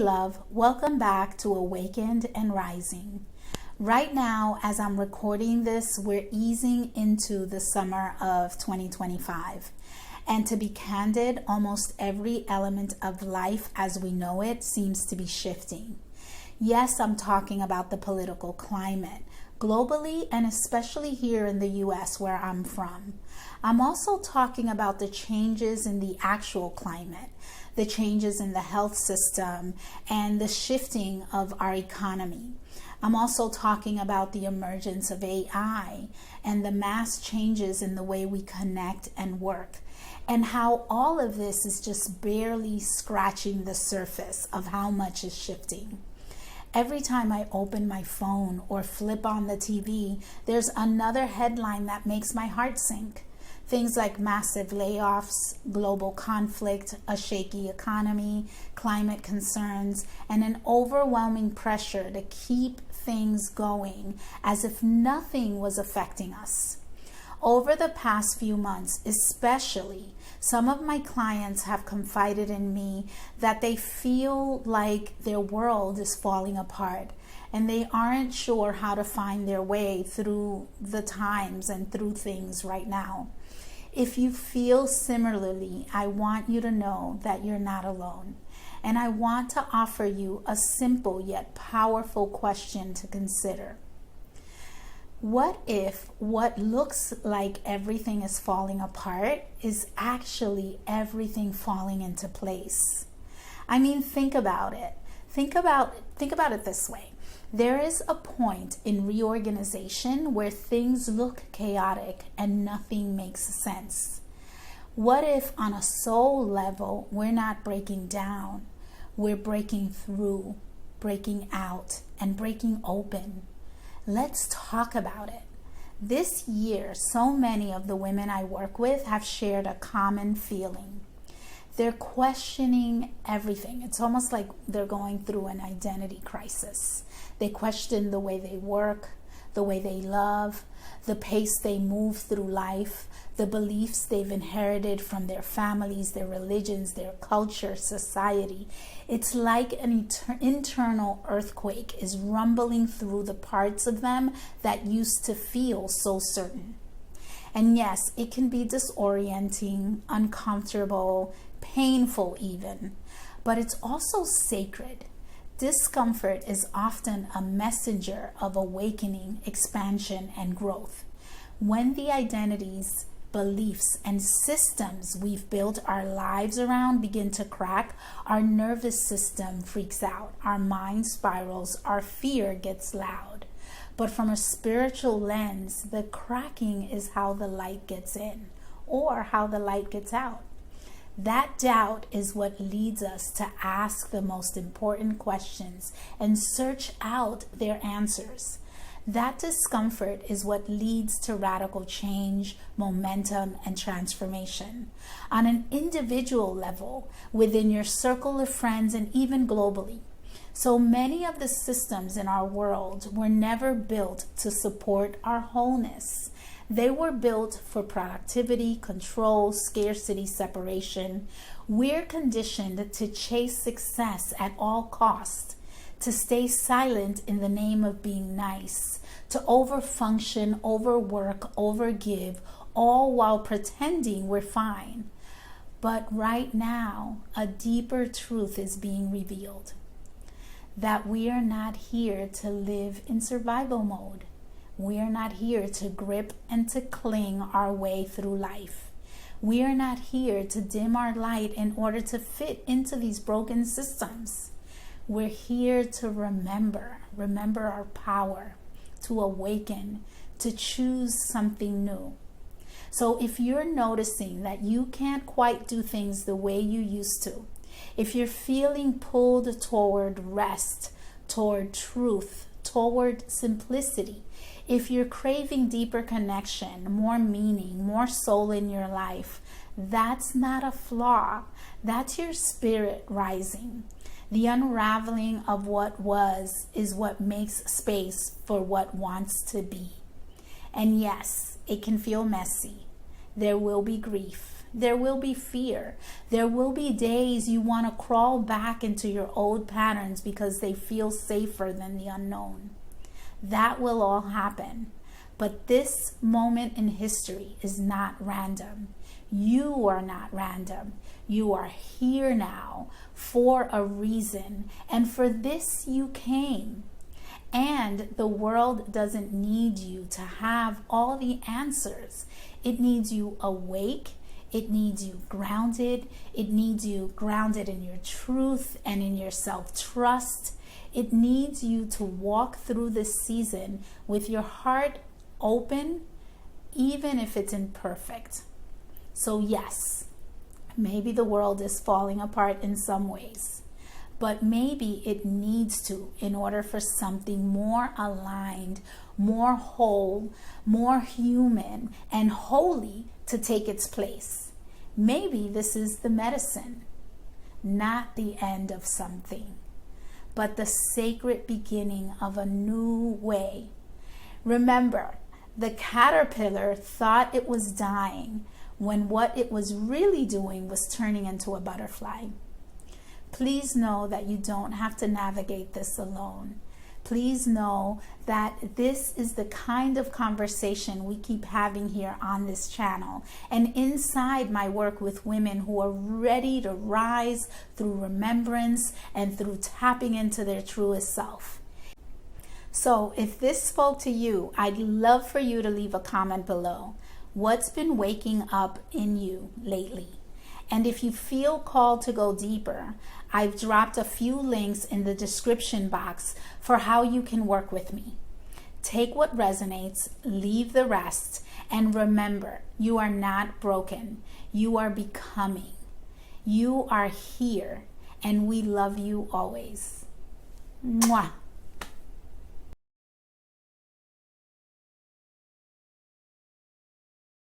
love, welcome back to Awakened and Rising. Right now, as I'm recording this, we're easing into the summer of 2025. And to be candid, almost every element of life as we know it seems to be shifting. Yes, I'm talking about the political climate, globally and especially here in the US where I'm from. I'm also talking about the changes in the actual climate, the changes in the health system, and the shifting of our economy. I'm also talking about the emergence of AI and the mass changes in the way we connect and work, and how all of this is just barely scratching the surface of how much is shifting. Every time I open my phone or flip on the TV, there's another headline that makes my heart sink. Things like massive layoffs, global conflict, a shaky economy, climate concerns, and an overwhelming pressure to keep things going as if nothing was affecting us. Over the past few months, especially, some of my clients have confided in me that they feel like their world is falling apart and they aren't sure how to find their way through the times and through things right now. If you feel similarly, I want you to know that you're not alone. And I want to offer you a simple yet powerful question to consider. What if what looks like everything is falling apart is actually everything falling into place? I mean, think about it. Think about it this way. There is a point in reorganization where things look chaotic and nothing makes sense. What if on a soul level, we're not breaking down, we're breaking through, breaking out, and breaking open? Let's talk about it. This year, so many of the women I work with have shared a common feeling. They're questioning everything. It's almost like they're going through an identity crisis. They question the way they work, the way they love, the pace they move through life, the beliefs they've inherited from their families, their religions, their culture, society. It's like an internal earthquake is rumbling through the parts of them that used to feel so certain. And yes, it can be disorienting, uncomfortable, painful even, but it's also sacred. Discomfort is often a messenger of awakening, expansion, and growth. When the identities, beliefs, and systems we've built our lives around begin to crack, our nervous system freaks out, our mind spirals, our fear gets loud. But from a spiritual lens, the cracking is how the light gets in, or how the light gets out. That doubt is what leads us to ask the most important questions and search out their answers. That discomfort is what leads to radical change, momentum, and transformation. On an individual level, within your circle of friends, and even globally. So many of the systems in our world were never built to support our wholeness. They were built for productivity, control, scarcity, separation. We're conditioned to chase success at all costs, to stay silent in the name of being nice, to overfunction, overwork, overgive, all while pretending we're fine. But right now, a deeper truth is being revealed. That we are not here to live in survival mode. We are not here to grip and to cling our way through life. We are not here to dim our light in order to fit into these broken systems. We're here to remember our power, to awaken, to choose something new. So if you're noticing that you can't quite do things the way you used to, if you're feeling pulled toward rest, toward truth, toward simplicity, if you're craving deeper connection, more meaning, more soul in your life, that's not a flaw. That's your spirit rising. The unraveling of what was is what makes space for what wants to be. And yes, it can feel messy. There will be grief. There will be fear. There will be days you want to crawl back into your old patterns because they feel safer than the unknown. That will all happen. But this moment in history is not random. You are not random. You are here now for a reason. And for this you came. And the world doesn't need you to have all the answers. It needs you awake. It needs you grounded. It needs you grounded in your truth and in your self-trust. It needs you to walk through this season with your heart open, even if it's imperfect. So yes, maybe the world is falling apart in some ways, but maybe it needs to in order for something more aligned, more whole, more human, and holy to take its place. Maybe this is the medicine, not the end of something, but the sacred beginning of a new way. Remember, the caterpillar thought it was dying when what it was really doing was turning into a butterfly. Please know that you don't have to navigate this alone. Please know that this is the kind of conversation we keep having here on this channel and inside my work with women who are ready to rise through remembrance and through tapping into their truest self. So if this spoke to you, I'd love for you to leave a comment below. What's been waking up in you lately? And if you feel called to go deeper, I've dropped a few links in the description box for how you can work with me. Take what resonates, leave the rest, and remember, you are not broken. You are becoming. You are here, and we love you always. Mwah.